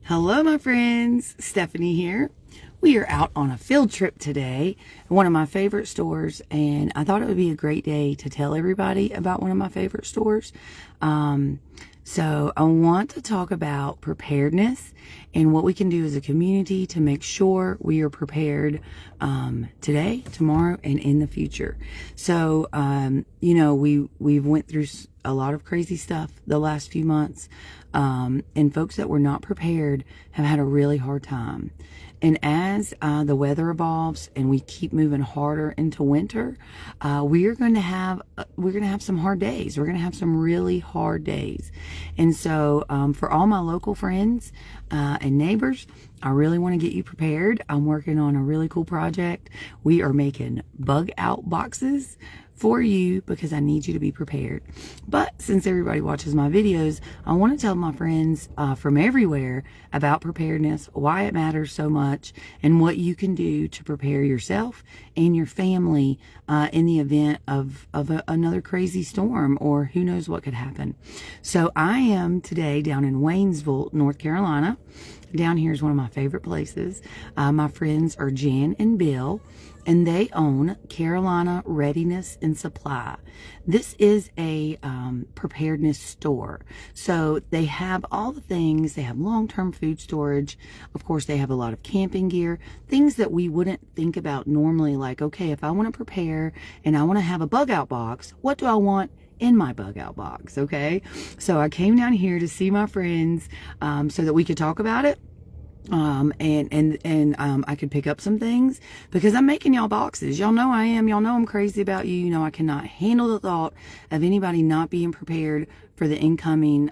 Hello, my friends. Stephanie here. We are out on a field trip today at one of my favorite stores, and I thought it would be a great day to tell everybody about one of my favorite stores. So I want to talk about preparedness and what we can do as a community to make sure we are prepared today, tomorrow, and in the future. So, we've went through a lot of crazy stuff the last few months, and folks that were not prepared have had a really hard time. And as the weather evolves and we keep moving harder into winter, we're going to have some hard days. We're going to have some really hard days. And so for all my local friends and neighbors, I really want to get you prepared. I'm working on a really cool project. We are making bug out boxes for you because I need you to be prepared. But since everybody watches my videos, I want to tell my friends from everywhere about preparedness, why it matters so much, and what you can do to prepare yourself and your family in the event of another crazy storm, or who knows what could happen. So I am today down in Waynesville, North Carolina. Down here is one of my favorite places. My friends are Jan and Bill, and they own Carolina Readiness Supply. This is a preparedness store. So they have all the things. They have long-term food storage. Of course, they have a lot of camping gear, things that we wouldn't think about normally, like, okay, if I want to prepare and I want to have a bug out box, what do I want in my bug out box? Okay, so I came down here to see my friends so that we could talk about it. I could pick up some things because I'm making y'all boxes. Y'all know I am. Y'all know I'm crazy about you. You know I cannot handle the thought of anybody not being prepared for the incoming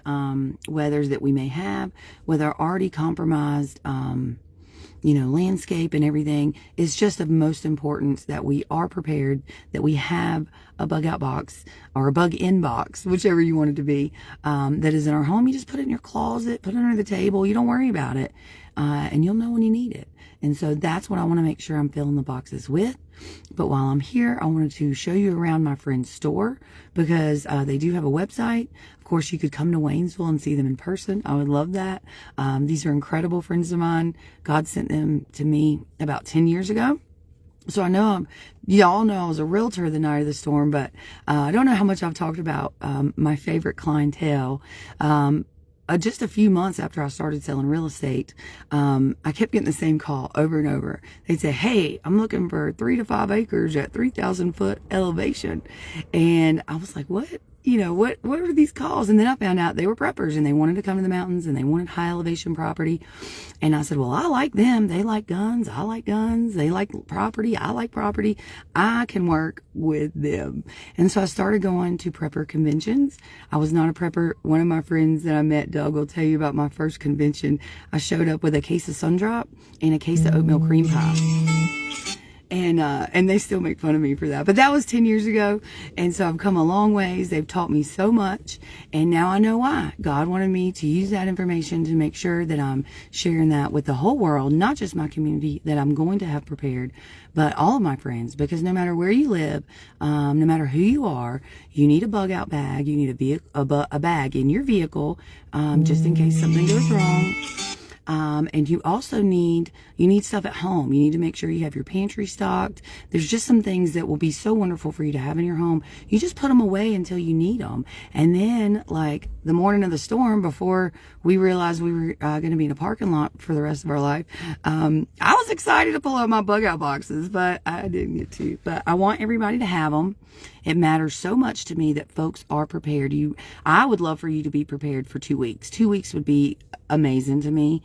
weathers that we may have with our already compromised landscape and everything. It's just of most importance that we are prepared, that we have a bug out box or a bug in box, whichever you want it to be, that is in our home. You just put it in your closet, put it under the table. You don't worry about it. And you'll know when you need it. And so that's what I want to make sure I'm filling the boxes with. But while I'm here, I wanted to show you around my friend's store because they do have a website. Of course, you could come to Waynesville and see them in person. I would love that. These are incredible friends of mine. God sent them to me about 10 years ago. So I know y'all know I was a realtor the night of the storm, but I don't know how much I've talked about my favorite clientele. Just a few months after I started selling real estate, I kept getting the same call over and over. They'd say, hey, I'm looking for 3 to 5 acres at 3,000 foot elevation. And I was like, what? What are these calls? And then I found out they were preppers and they wanted to come to the mountains and they wanted high elevation property. And I said, well, I like them. They like guns. I like guns. They like property. I like property. I can work with them. And so I started going to prepper conventions. I was not a prepper. One of my friends that I met, Doug, will tell you about my first convention. I showed up with a case of Sundrop and a case of oatmeal cream pie. And they still make fun of me for that. But that was 10 years ago. And so I've come a long ways. They've taught me so much. And now I know why. God wanted me to use that information to make sure that I'm sharing that with the whole world, not just my community that I'm going to have prepared, but all of my friends. Because no matter where you live, no matter who you are, you need a bug out bag. You need a bag in your vehicle just in case something goes wrong. And you also need stuff at home. You need to make sure you have your pantry stocked. There's just some things that will be so wonderful for you to have in your home. You just put them away until you need them. And then, like the morning of the storm, before we realized we were going to be in a parking lot for the rest of our life, I was excited to pull out my bug out boxes, but I didn't get to. But I want everybody to have them. It matters so much to me that folks are prepared. I would love for you to be prepared for 2 weeks. 2 weeks would be amazing to me.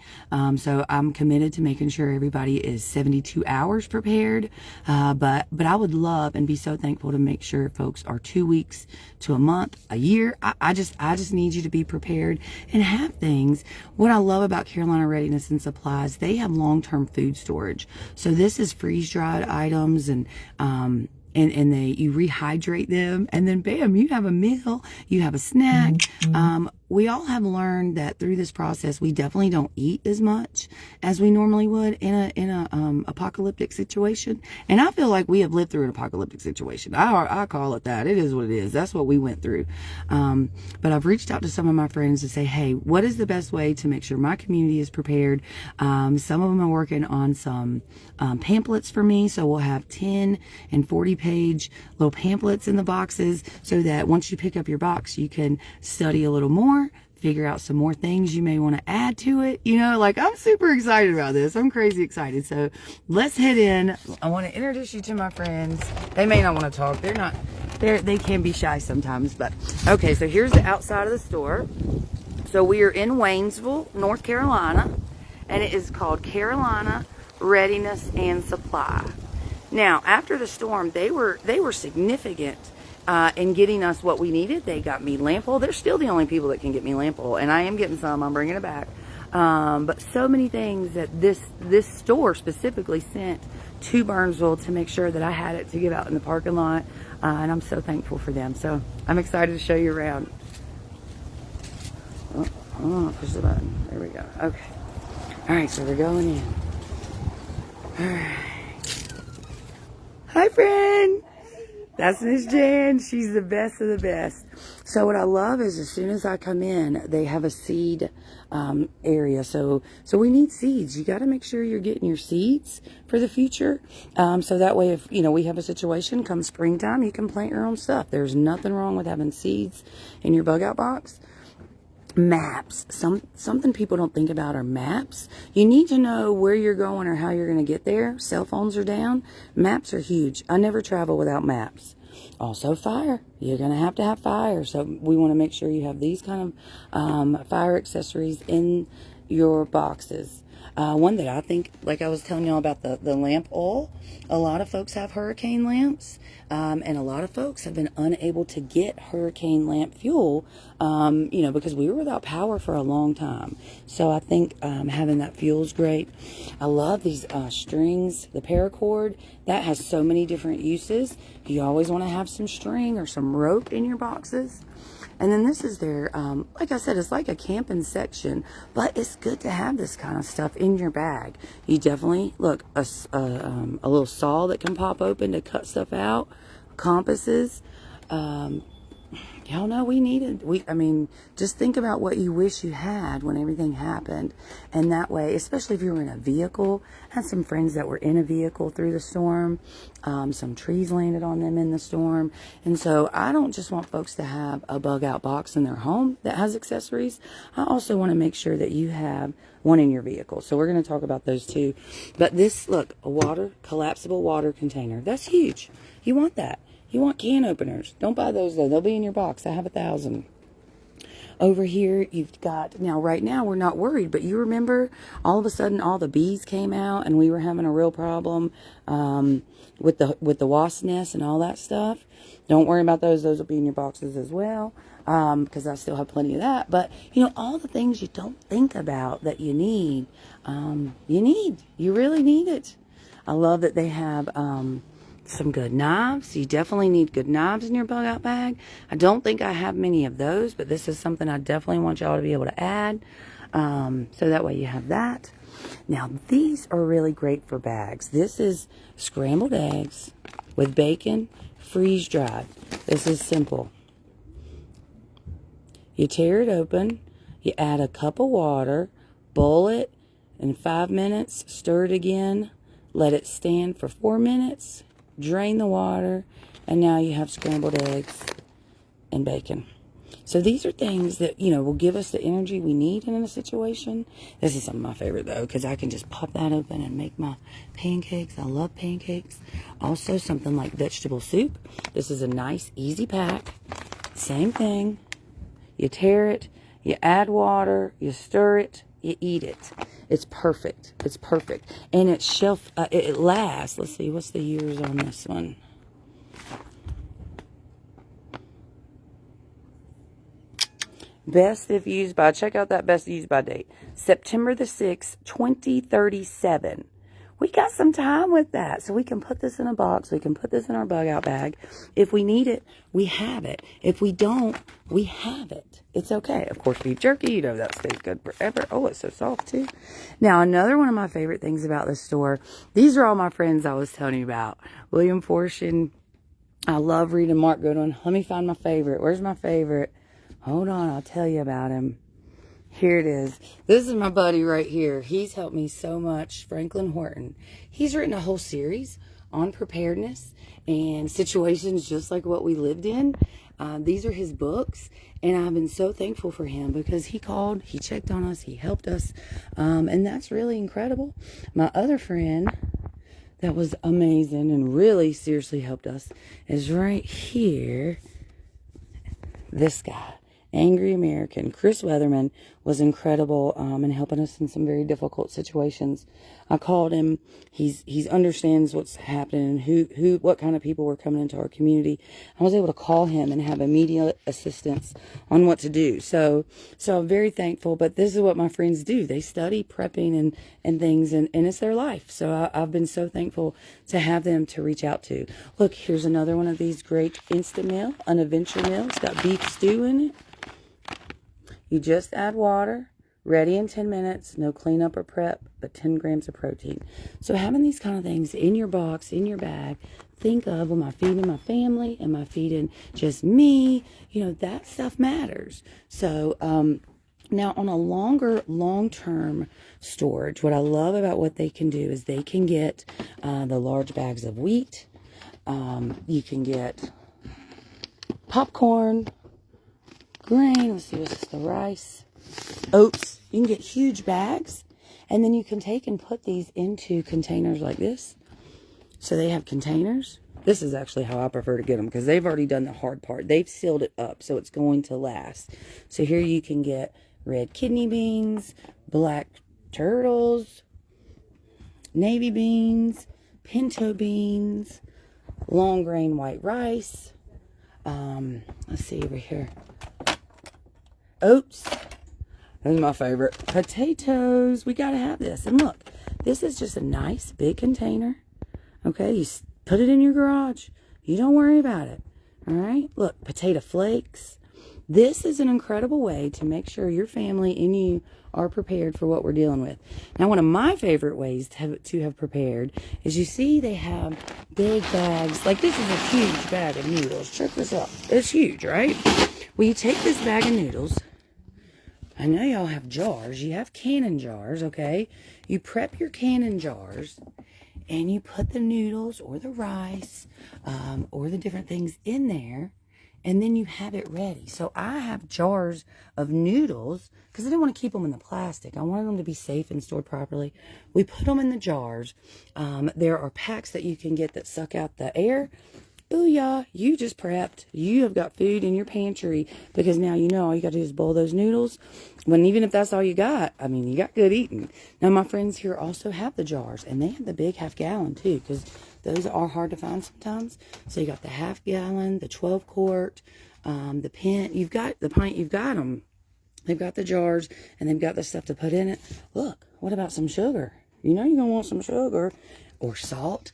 So I'm committed to making sure everybody is 72 hours prepared. But I would love and be so thankful to make sure folks are 2 weeks to a month, a year. I just need you to be prepared and have things. What I love about Carolina Readiness and Supplies, they have long-term food storage. So this is freeze-dried items and you rehydrate them, and then bam, you have a meal, you have a snack. we all have learned that through this process, we definitely don't eat as much as we normally would in a apocalyptic situation. And I feel like we have lived through an apocalyptic situation. I call it that. It is what it is. That's what we went through. But I've reached out to some of my friends to say, hey, what is the best way to make sure my community is prepared? Some of them are working on some pamphlets for me. So we'll have 10 and 40 page little pamphlets in the boxes so that once you pick up your box, you can study a little more, figure out some more things you may want to add to it. You know, like, I'm super excited about this. I'm crazy excited. So let's head in. I want to introduce you to my friends. They may not want to talk. They can be shy sometimes, but okay. So here's the outside of the store. So we are in Waynesville, North Carolina, and it is called Carolina Readiness and Supply. Now, after the storm, they were significant in getting us what we needed. They got me lamp oil. They're still the only people that can get me lamp oil, and I am getting some. I'm bringing it back. But so many things that this store specifically sent to Burnsville to make sure that I had it to give out in the parking lot, and I'm so thankful for them. So I'm excited to show you around. Oh, push the button. There we go. Okay. All right, so we're going in. All right. Hi, friend. That's Miss Jan. She's the best of the best. So what I love is as soon as I come in, they have a seed area. So we need seeds. You got to make sure you're getting your seeds for the future. So that way, if we have a situation come springtime, you can plant your own stuff. There's nothing wrong with having seeds in your bug out box. Maps. Something people don't think about are maps. You need to know where you're going or how you're going to get there. Cell phones are down. Maps are huge. I never travel without maps. Also, fire. You're going to have fire. So we want to make sure you have these kind of fire accessories in your boxes. One that I think, like I was telling y'all about the lamp oil, a lot of folks have hurricane lamps, and a lot of folks have been unable to get hurricane lamp fuel, because we were without power for a long time. So I think having that fuel is great. I love these strings, the paracord. That has so many different uses. You always want to have some string or some rope in your boxes. And then this is their, like I said, it's like a camping section, but it's good to have this kind of stuff in your bag. You definitely, look, a little saw that can pop open to cut stuff out, compasses. Y'all know just think about what you wish you had when everything happened. And that way, especially if you were in a vehicle, I had some friends that were in a vehicle through the storm. Some trees landed on them in the storm. And so I don't just want folks to have a bug out box in their home that has accessories. I also want to make sure that you have one in your vehicle. So we're going to talk about those too. But this, look, collapsible water container. That's huge. You want that. You want can openers. Don't buy those, though. They'll be in your box. I have 1,000. Over here, you've got, now right now, we're not worried, but you remember all of a sudden all the bees came out and we were having a real problem with the wasp nest and all that stuff. Don't worry about those. Those will be in your boxes as well, because I still have plenty of that. But, all the things you don't think about that you need, you really need it. I love that they have some good knives. You definitely need good knives in your bug out bag. I don't think I have many of those, but this is something I definitely want y'all to be able to add. So that way you have that. Now, these are really great for bags. This is scrambled eggs with bacon, freeze dried. This is simple. You tear it open, you add a cup of water, boil it in 5 minutes, stir it again, let it stand for 4 minutes, drain the water, and now you have scrambled eggs and bacon. So these are things that, will give us the energy we need in a situation. This is some of my favorite, though, because I can just pop that open and make my pancakes. I love pancakes. Also, something like vegetable soup. This is a nice, easy pack. Same thing. You tear it, you add water, you stir it, you eat it. It's perfect. It's perfect. And it's it lasts. Let's see, what's the years on this one? Best if used by, check out that best used by date. September the 6th, 2037. we got some time with that. So we can put this in a box. We can put this in our bug out bag. If we need it, we have it. If we don't, we have it. It's okay. Of course, beef jerky, you know, that stays good forever. Oh, it's so soft too. Now, another one of my favorite things about this store, these are all my friends I was telling you about. William Fortune. I love reading Mark Goodwin. Let me find my favorite. Where's my favorite? Hold on, I'll tell you about him. Here it is. This is my buddy right here. He's helped me so much. Franklin Horton. He's written a whole series on preparedness and situations just like what we lived in. These are his books, and I've been so thankful for him because he called, he checked on us, he helped us, and that's really incredible. My other friend that was amazing and really seriously helped us is right here. This guy. Angry American. Chris Weatherman was incredible in helping us in some very difficult situations. I called him. He understands what's happening and what kind of people were coming into our community. I was able to call him and have immediate assistance on what to do. So I'm very thankful. But this is what my friends do. They study prepping and things, and it's their life. So I've been so thankful to have them to reach out to. Look, here's another one of these great instant meal, an adventure meal. It's got beef stew in it. You just add water, ready in 10 minutes, no cleanup or prep, but 10 grams of protein. So having these kind of things in your box, in your bag, think of, am I feeding my family? Am I feeding just me? You know, that stuff matters. So now on a long-term storage, what I love about what they can do is they can get the large bags of wheat. You can get popcorn, grain, let's see, this is the rice, oats. You can get huge bags, and then you can take and put these into containers like this. So they have containers. This is actually how I prefer to get them because they've already done the hard part. They've sealed it up, so it's going to last. So here you can get red kidney beans, black turtles, navy beans, pinto beans, long grain white rice. Let's see over here. Oats. This is my favorite. Potatoes. We got to have this. And look, this is just a nice big container. Okay, you put it in your garage. You don't worry about it. All right, look, potato flakes. This is an incredible way to make sure your family and you are prepared for what we're dealing with. Now, one of my favorite ways to have prepared is, you see they have big bags. Like, this is a huge bag of noodles. Check this out. It's huge, right? Well, you take this bag of noodles. I know y'all have jars. You have canning jars, okay? You prep your canning jars, and you put the noodles or the rice or the different things in there, and then you have it ready. So I have jars of noodles because I didn't want to keep them in the plastic. I wanted them to be safe and stored properly. We put them in the jars. There are packs that you can get that suck out the air. Booyah, you just prepped. You have got food in your pantry because now you know all you got to do is boil those noodles. When even if that's all you got, I mean, you got good eating. Now, my friends here also have the jars, and they have the big half-gallon too, because those are hard to find sometimes. So you got the half-gallon, the 12-quart, the pint. You've got the pint. You've got them. They've got the jars, and they've got the stuff to put in it. Look, what about some sugar? You know you're gonna want some sugar or salt.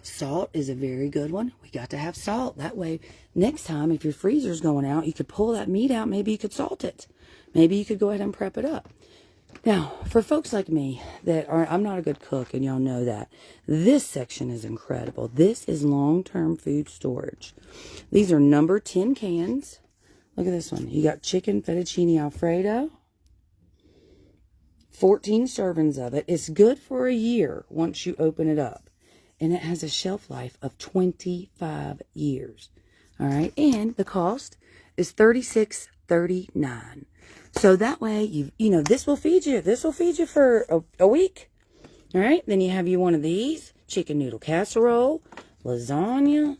Salt is a very good one. We got to have salt. That way, next time, if your freezer's going out, you could pull that meat out. Maybe you could salt it. Maybe you could go ahead and prep it up. Now, for folks like me I'm not a good cook, and y'all know that. This section is incredible. This is long-term food storage. These are number 10 cans. Look at this one. You got chicken fettuccine Alfredo. 14 servings of it. It's good for a year once you open it up. And it has a shelf life of 25 years. All right. And the cost is $36.39. So that way, you know, this will feed you. This will feed you for a week. All right. Then you have one of these. Chicken noodle casserole, lasagna,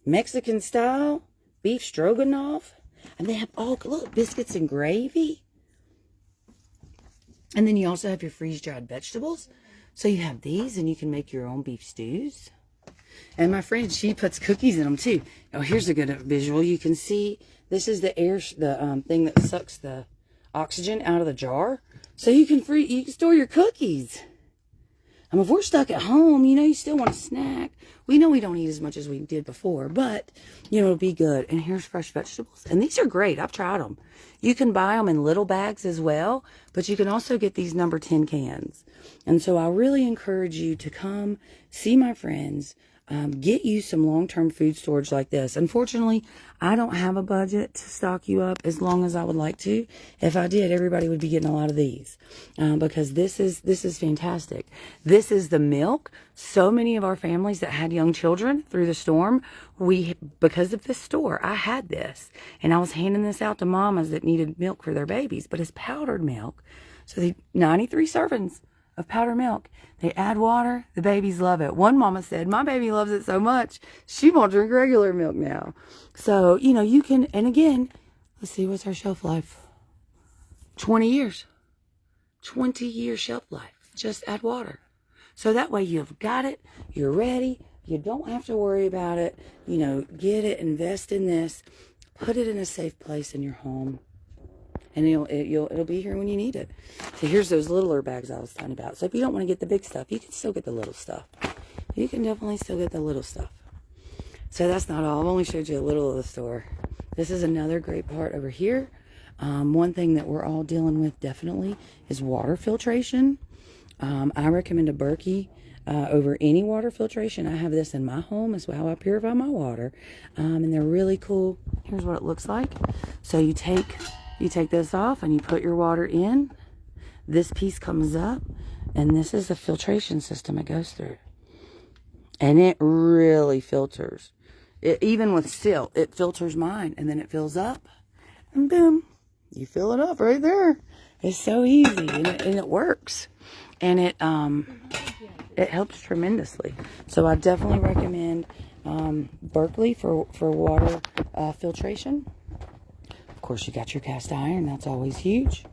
Mexican style, beef stroganoff. And they have all, look, biscuits and gravy. And then you also have your freeze-dried vegetables. So you have these, and you can make your own beef stews. And my friend, she puts cookies in them too. Oh, here's a good visual. You can see this is the air, the thing that sucks the oxygen out of the jar. So you can store your cookies. If we're stuck at home, you still want a snack. We know we don't eat as much as we did before, but, it'll be good. And here's fresh vegetables. And these are great. I've tried them. You can buy them in little bags as well, but you can also get these number 10 cans. And so I really encourage you to come see my friends, get you some long-term food storage like this. Unfortunately, I don't have a budget to stock you up as long as I would like to. If I did, everybody would be getting a lot of these, because this is fantastic. This is the milk. So many of our families that had young children through the storm, because of this store, I had this, and I was handing this out to mamas that needed milk for their babies, but it's powdered milk. So the 93 servings of powdered milk. They add water. The babies love it. One mama said, my baby loves it so much, she won't drink regular milk now. So, you can, and again, let's see, what's our shelf life? 20 years. 20-year shelf life. Just add water. So that way you've got it, you're ready, you don't have to worry about it. Get it, invest in this, put it in a safe place in your home. And it'll be here when you need it. So here's those littler bags I was talking about. So if you don't want to get the big stuff, you can still get the little stuff. You can definitely still get the little stuff. So that's not all. I've only showed you a little of the store. This is another great part over here. One thing that we're all dealing with definitely is water filtration. I recommend a Berkey over any water filtration. I have this in my home as well. I purify my water. And they're really cool. Here's what it looks like. So you take this off and you put your water in. This piece comes up, and this is the filtration system it goes through. And it really filters. Even with silt, it filters mine, and then it fills up, and boom, you fill it up right there. It's so easy, and it works, and it helps tremendously. So I definitely recommend Berkeley for water filtration. Of course, you got your cast iron. That's always huge.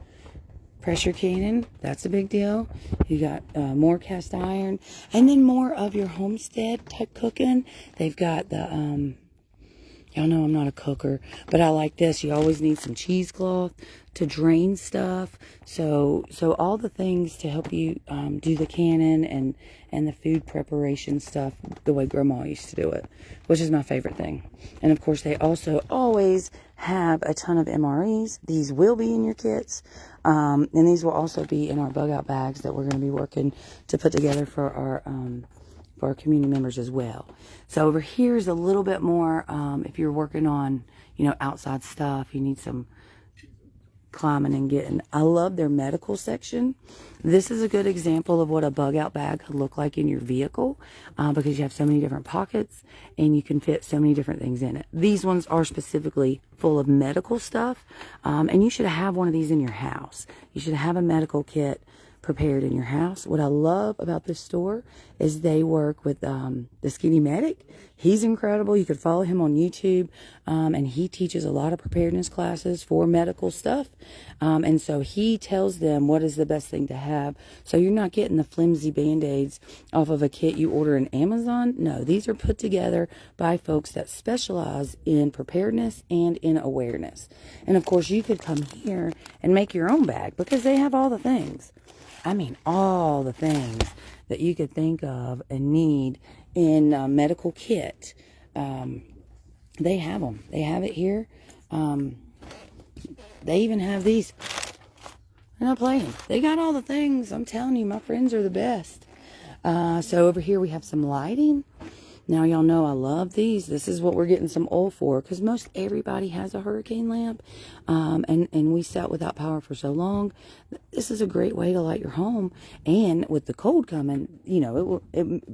Pressure cannon. That's a big deal. You got more cast iron. And then more of your homestead type cooking. They've got the, y'all know I'm not a cooker, but I like this. You always need some cheesecloth to drain stuff. So all the things to help you do the cannon and the food preparation stuff the way Grandma used to do it, which is my favorite thing. And of course, they also always have a ton of MREs. These will be in your kits. And these will also be in our bug out bags that we're going to be working to put together for our community members as well. So over here is a little bit more, if you're working on, outside stuff, you need some climbing and getting. I love their medical section. This is a good example of what a bug out bag could look like in your vehicle, because you have so many different pockets and you can fit so many different things in it. These ones are specifically full of medical stuff, and you should have one of these in your house. You should have a medical kit prepared in your house. What I love about this store is they work with the Skinny Medic. He's incredible. You could follow him on YouTube, and he teaches a lot of preparedness classes for medical stuff. And so he tells them what is the best thing to have. So you're not getting the flimsy Band-Aids off of a kit you order in Amazon. No, these are put together by folks that specialize in preparedness and in awareness. And of course, you could come here and make your own bag because they have all the things. I mean, all the things that you could think of and need in a medical kit. They have them. They have it here. They even have these. They're not playing. They got all the things. I'm telling you, my friends are the best. So over here we have some lighting. Now, y'all know I love these. This is what we're getting some oil for, because most everybody has a hurricane lamp, and we sat without power for so long. This is a great way to light your home, and with the cold coming,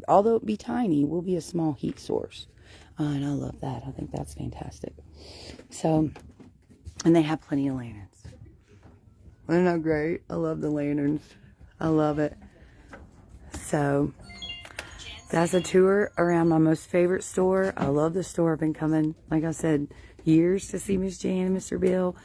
although it be tiny, it will be a small heat source, and I love that. I think that's fantastic. So, and they have plenty of lanterns. Isn't that great? I love the lanterns. I love it. So that's a tour around my most favorite store. I love the store. I've been coming, like I said, years to see Miss Jan and Mr. Bill.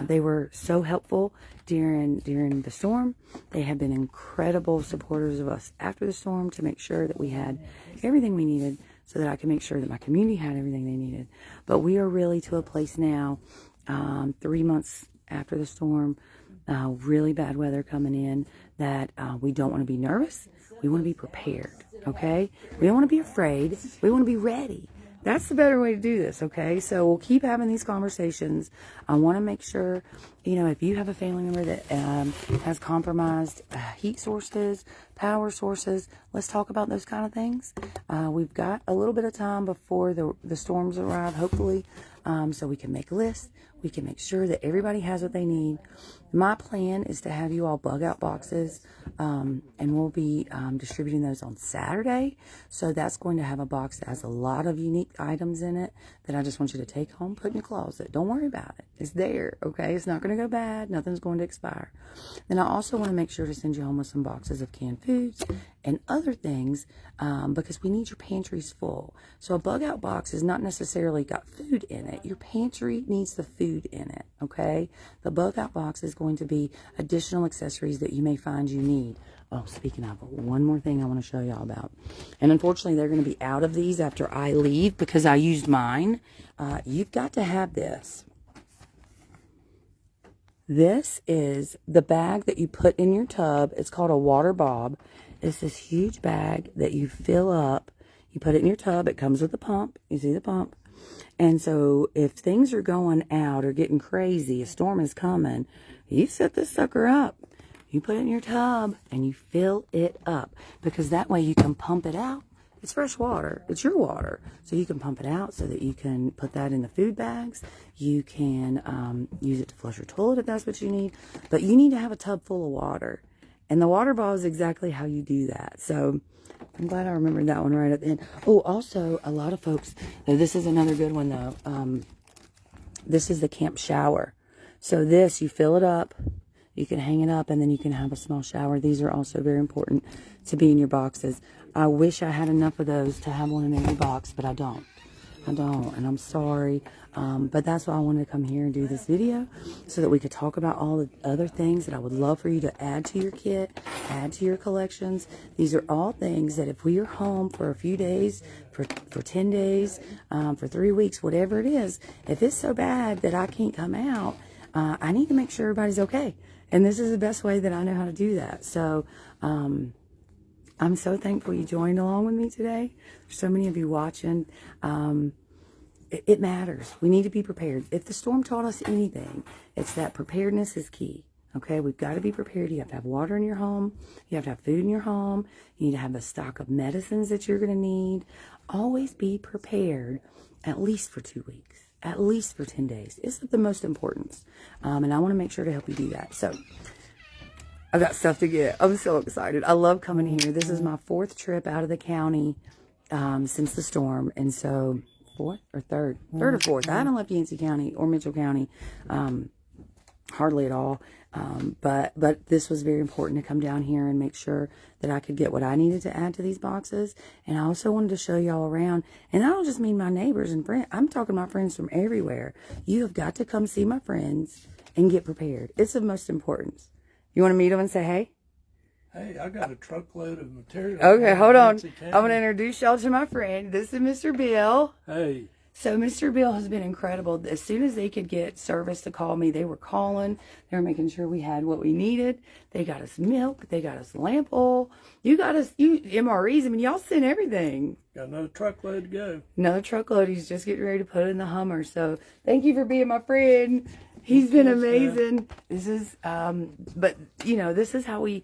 They were so helpful during the storm. They have been incredible supporters of us after the storm to make sure that we had everything we needed so that I could make sure that my community had everything they needed. But we are really to a place now, 3 months after the storm, really bad weather coming in, that we don't want to be nervous. We want to be prepared, okay? We don't want to be afraid. We want to be ready. That's the better way to do this, okay? So we'll keep having these conversations. I want to make sure, you know, if you have a family member that has compromised heat sources, power sources, let's talk about those kind of things. We've got a little bit of time before the storms arrive, hopefully, so we can make lists. We can make sure that everybody has what they need. My plan is to have you all bug out boxes, and we'll be distributing those on Saturday. So that's going to have a box that has a lot of unique items in it that I just want you to take home, put in your closet. Don't worry about it. It's there, okay? It's not going to go bad. Nothing's going to expire. Then I also want to make sure to send you home with some boxes of canned foods and other things, because we need your pantries full. So a bug out box is not necessarily got food in it. Your pantry needs the food in it, okay? The bug out box is going to be additional accessories that you may find you need. Oh, speaking of, one more thing I want to show y'all about. And unfortunately, they're going to be out of these after I leave because I used mine. You've got to have this. This is the bag that you put in your tub. It's called a water bob. It's this huge bag that you fill up. You put it in your tub. It comes with a pump. You see the pump? And so if things are going out or getting crazy, a storm is coming, you set this sucker up. You put it in your tub and you fill it up, because that way you can pump it out. It's fresh water. It's your water. So you can pump it out so that you can put that in the food bags. You can use it to flush your toilet if that's what you need. But you need to have a tub full of water. And the water bottle is exactly how you do that. So I'm glad I remembered that one right at the end. Oh, also, a lot of folks, this is another good one though. This is the camp shower. So this, you fill it up. You can hang it up and then you can have a small shower. These are also very important to be in your boxes. I wish I had enough of those to have one in every box, but I don't. And I'm sorry. But that's why I wanted to come here and do this video, so that we could talk about all the other things that I would love for you to add to your kit, add to your collections. These are all things that if we are home for a few days, for 10 days, for 3 weeks, whatever it is, if it's so bad that I can't come out, I need to make sure everybody's okay. And this is the best way that I know how to do that. So, I'm so thankful you joined along with me today. There's so many of you watching. It matters. We need to be prepared. If the storm taught us anything, it's that preparedness is key. Okay, we've got to be prepared. You have to have water in your home. You have to have food in your home. You need to have a stock of medicines that you're going to need. Always be prepared, at least for 2 weeks, at least for 10 days. It's of the most importance. And I want to make sure to help you do that. So I've got stuff to get. I'm so excited. I love coming here. This is my 4th trip out of the county since the storm. And so 4th or 3rd? 3rd or 4th. I haven't left Yancey County or Mitchell County hardly at all. But this was very important to come down here and make sure that I could get what I needed to add to these boxes. And I also wanted to show y'all around. And I don't just mean my neighbors and friends. I'm talking my friends from everywhere. You have got to come see my friends and get prepared. It's of most importance. You want to meet them and say hey? Hey, I got a truckload of material. Okay, hold on. I'm going to introduce y'all to my friend. This is Mr. Bill. Hey. So Mr. Bill has been incredible. As soon as they could get service to call me, they were calling. They were making sure we had what we needed. They got us milk. They got us lamp oil. You got us MREs. I mean, y'all sent everything. Got another truckload to go. Another truckload. He's just getting ready to put it in the Hummer. So thank you for being my friend. He's been amazing. This is, but you know, this is how we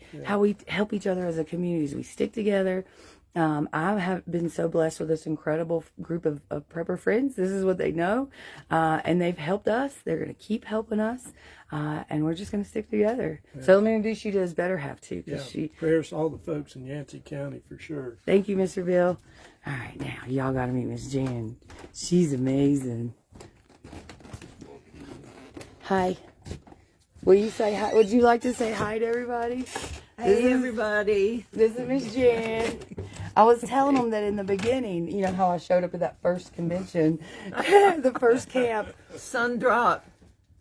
help each other as a community. We stick together. I have been so blessed with this incredible group of prepper friends. This is what they know, and they've helped us. They're going to keep helping us, and we're just going to stick together. Yeah. So let me introduce you to his better half too. Yeah, prayers to all the folks in Yancey County for sure. Thank you, Mr. Bill. All right, now y'all got to meet Miss Jan. She's amazing. Hi. Will you say hi? Would you like to say hi to everybody? Hey, everybody. This is Miss Jan. I was telling them that in the beginning, you know how I showed up at that first convention, the first camp. Sundrop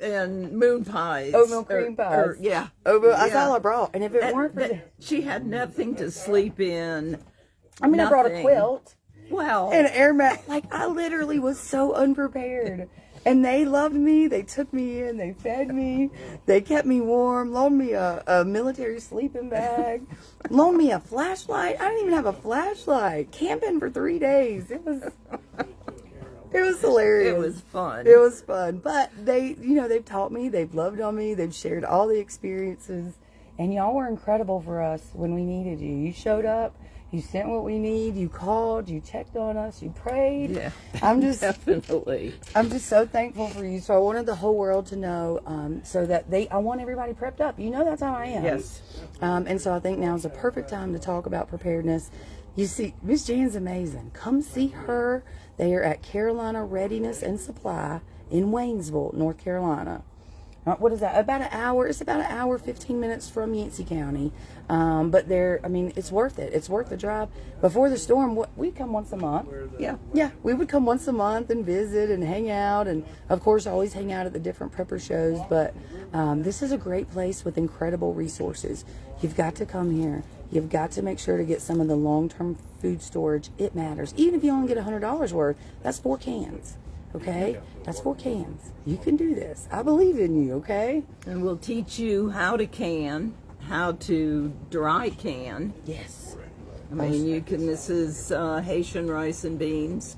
and moon pies. Oatmeal cream pies. Yeah. Oatmeal, that's all I brought. And if it weren't for she had nothing to sleep in. I mean, I brought a quilt. Well. And an air mat. Like, I literally was so unprepared. And they loved me. They took me in. They fed me. They kept me warm. Loaned me a military sleeping bag. Loaned me a flashlight. I didn't even have a flashlight. Camping for 3 days. It was hilarious. It was fun. It was fun. But they, they've taught me. They've loved on me. They've shared all the experiences. And y'all were incredible for us when we needed you. You showed up. You sent what we need. You called. You checked on us. You prayed. Yeah, definitely. I'm just so thankful for you. So I wanted the whole world to know, so that I want everybody prepped up. That's how I am. Yes. And so I think now is the perfect time to talk about preparedness. You see, Miss Jan's amazing. Come see her. They are at Carolina Readiness and Supply in Waynesville, North Carolina. What is that? About an hour. It's about an hour, 15 minutes from Yancey County. But it's worth it. It's worth the drive. Before the storm, we come once a month. Yeah, we would come once a month and visit and hang out. And, of course, always hang out at the different prepper shows. But this is a great place with incredible resources. You've got to come here. You've got to make sure to get some of the long-term food storage. It matters. Even if you only get $100 worth, that's 4 cans. Okay? That's 4 cans. You can do this. I believe in you, okay? And we'll teach you how to can, how to dry can. Yes. This is Haitian rice and beans.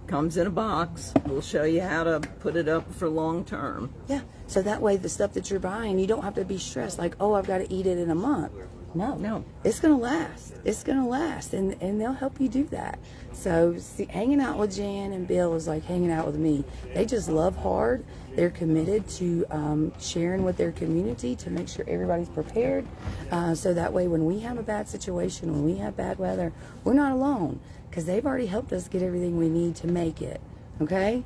Comes in a box. We'll show you how to put it up for long term. Yeah. So that way the stuff that you're buying, you don't have to be stressed like, oh, I've got to eat it in a month. No. It's going to last. It's going to last. And they'll help you do that. So hanging out with Jan and Bill is like hanging out with me. They just love hard. They're committed to sharing with their community to make sure everybody's prepared. So that way when we have a bad situation, when we have bad weather, we're not alone. Because they've already helped us get everything we need to make it. Okay?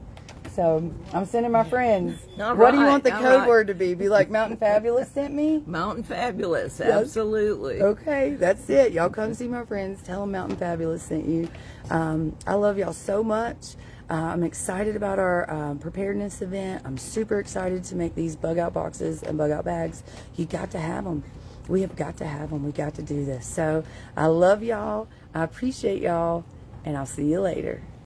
So I'm sending my friends. What do you want the code word to be? Be like Mountain Fabulous sent me? Mountain Fabulous, absolutely. Okay, that's it. Y'all come see my friends. Tell them Mountain Fabulous sent you. I love y'all so much. I'm excited about our preparedness event. I'm super excited to make these bug out boxes and bug out bags. You got to have them. We have got to have them. We got to do this. So I love y'all. I appreciate y'all. And I'll see you later.